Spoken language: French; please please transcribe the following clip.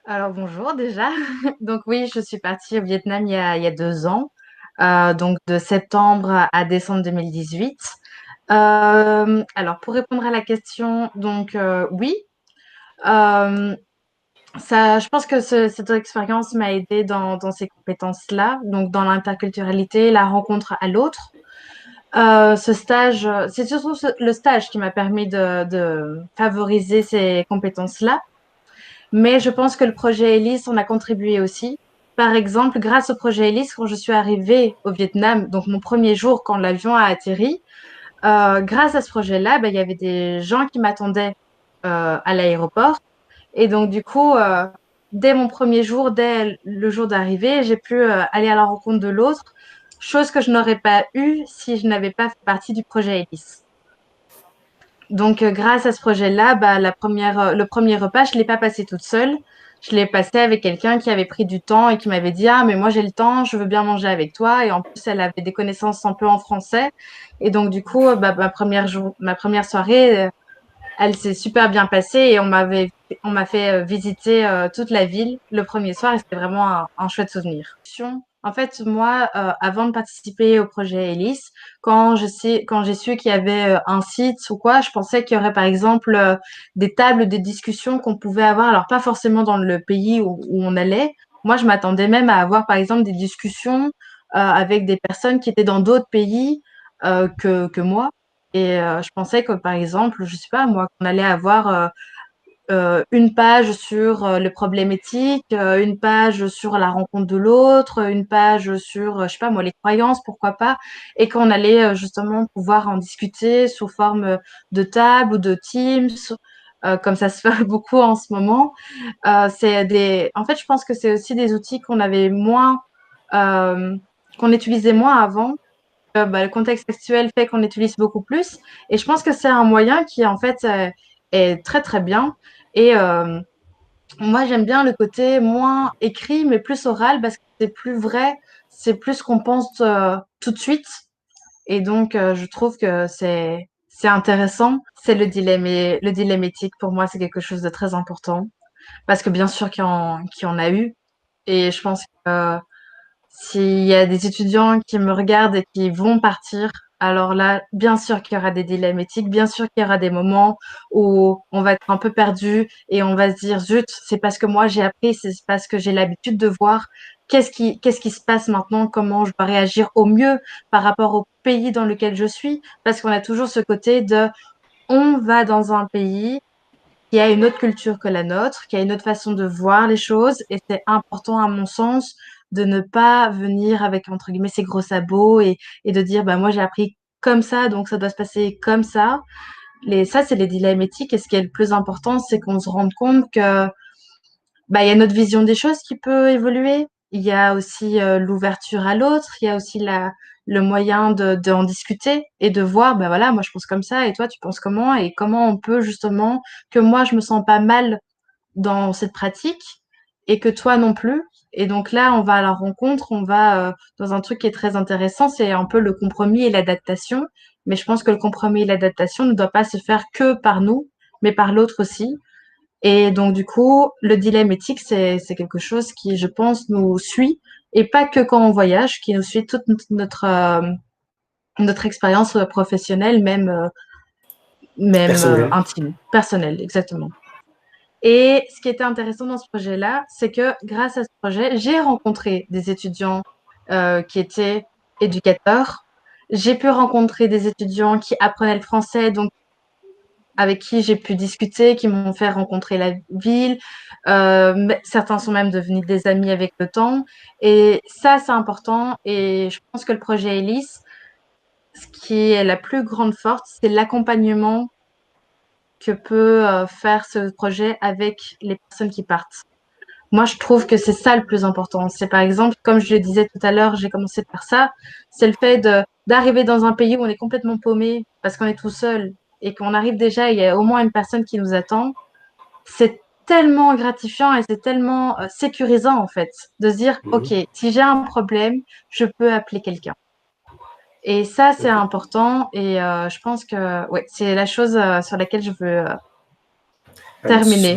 Alors bonjour déjà. Donc oui, je suis partie au Vietnam il y a 2 ans, donc de septembre à décembre 2018. Alors pour répondre à la question, donc oui, euh, ça, je pense que cette expérience m'a aidée dans ces compétences-là, donc dans l'interculturalité, la rencontre à l'autre. Ce stage, c'est surtout le stage qui m'a permis de favoriser ces compétences-là. Mais je pense que le projet Hélice en a contribué aussi. Par exemple, grâce au projet Hélice, quand je suis arrivée au Vietnam, donc mon premier jour quand l'avion a atterri, grâce à ce projet-là, ben, il y avait des gens qui m'attendaient à l'aéroport. Et donc, du coup, dès mon premier jour, dès le jour d'arrivée, j'ai pu aller à la rencontre de l'autre, chose que je n'aurais pas eue si je n'avais pas fait partie du projet Hélice. Donc, grâce à ce projet-là, bah, le premier repas, je l'ai pas passé toute seule. Je l'ai passé avec quelqu'un qui avait pris du temps et qui m'avait dit, ah, mais moi j'ai le temps, je veux bien manger avec toi. Et en plus, elle avait des connaissances un peu en français. Et donc, du coup, bah, ma première soirée, elle s'est super bien passée et on m'a fait visiter toute la ville le premier soir et c'était vraiment un chouette souvenir. En fait, moi, avant de participer au projet Hélice, quand j'ai su qu'il y avait un site ou quoi, je pensais qu'il y aurait par exemple des tables de discussion qu'on pouvait avoir. Alors pas forcément dans le pays où on allait. Moi, je m'attendais même à avoir par exemple des discussions avec des personnes qui étaient dans d'autres pays que moi. Et je pensais que, par exemple, je sais pas moi, qu'on allait avoir une page sur le problème éthique, une page sur la rencontre de l'autre, une page sur, je sais pas moi, les croyances, pourquoi pas, et qu'on allait justement pouvoir en discuter sous forme de table ou de Teams, comme ça se fait beaucoup en ce moment. En fait, je pense que c'est aussi des outils euh, qu'on utilisait moins avant bah, le contexte actuel fait qu'on utilise beaucoup plus. Et je pense que c'est un moyen qui, en fait, est très, très bien. Et moi, j'aime bien le côté moins écrit, mais plus oral, parce que c'est plus vrai, c'est plus ce qu'on pense tout de suite. Et donc, je trouve que c'est intéressant. C'est le dilemme éthique, pour moi, c'est quelque chose de très important. Parce que bien sûr qu'il y en a eu. Et je pense que s'il y a des étudiants qui me regardent et qui vont partir, alors là, bien sûr qu'il y aura des dilemmes éthiques, bien sûr qu'il y aura des moments où on va être un peu perdu et on va se dire, zut, c'est parce que moi j'ai appris, c'est parce que j'ai l'habitude de voir qu'est-ce qui se passe maintenant, comment je dois réagir au mieux par rapport au pays dans lequel je suis, parce qu'on a toujours ce côté de, on va dans un pays qui a une autre culture que la nôtre, qui a une autre façon de voir les choses. Et c'est important, à mon sens, de ne pas venir avec, entre guillemets, ses gros sabots et de dire, bah, moi, j'ai appris comme ça, donc ça doit se passer comme ça. Ça, c'est les dilemmes éthiques. Et ce qui est le plus important, c'est qu'on se rende compte que bah, il y a notre vision des choses qui peut évoluer. Il y a aussi l'ouverture à l'autre. Il y a aussi le moyen d'en discuter et de voir, ben voilà, moi je pense comme ça et toi tu penses comment et comment on peut justement que moi je me sens pas mal dans cette pratique et que toi non plus. Et donc là, on va à la rencontre, on va dans un truc qui est très intéressant, c'est un peu le compromis et l'adaptation. Mais je pense que le compromis et l'adaptation ne doit pas se faire que par nous, mais par l'autre aussi. Et donc, du coup, le dilemme éthique, c'est quelque chose qui, je pense, nous suit, et pas que quand on voyage, qui nous suit toute notre expérience professionnelle, même Personnel. intime, personnelle, exactement. Et ce qui était intéressant dans ce projet-là, c'est que grâce à ce projet, j'ai rencontré des étudiants qui étaient éducateurs. J'ai pu rencontrer des étudiants qui apprenaient le français, donc avec qui j'ai pu discuter, qui m'ont fait rencontrer la ville. Certains sont même devenus des amis avec le temps. Et ça, c'est important. Et je pense que le projet Hélice, ce qui est la plus grande force, c'est l'accompagnement que peut faire ce projet avec les personnes qui partent. Moi, je trouve que c'est ça le plus important. C'est par exemple, comme je le disais tout à l'heure, j'ai commencé par ça, c'est le fait d'arriver dans un pays où on est complètement paumé parce qu'on est tout seul et qu'on arrive déjà, il y a au moins une personne qui nous attend. C'est tellement gratifiant et c'est tellement sécurisant en fait de se dire, OK, Mhm. si j'ai un problème, je peux appeler quelqu'un. Et ça, c'est Ok. important et je pense que ouais, c'est la chose sur laquelle je veux Ah, terminer.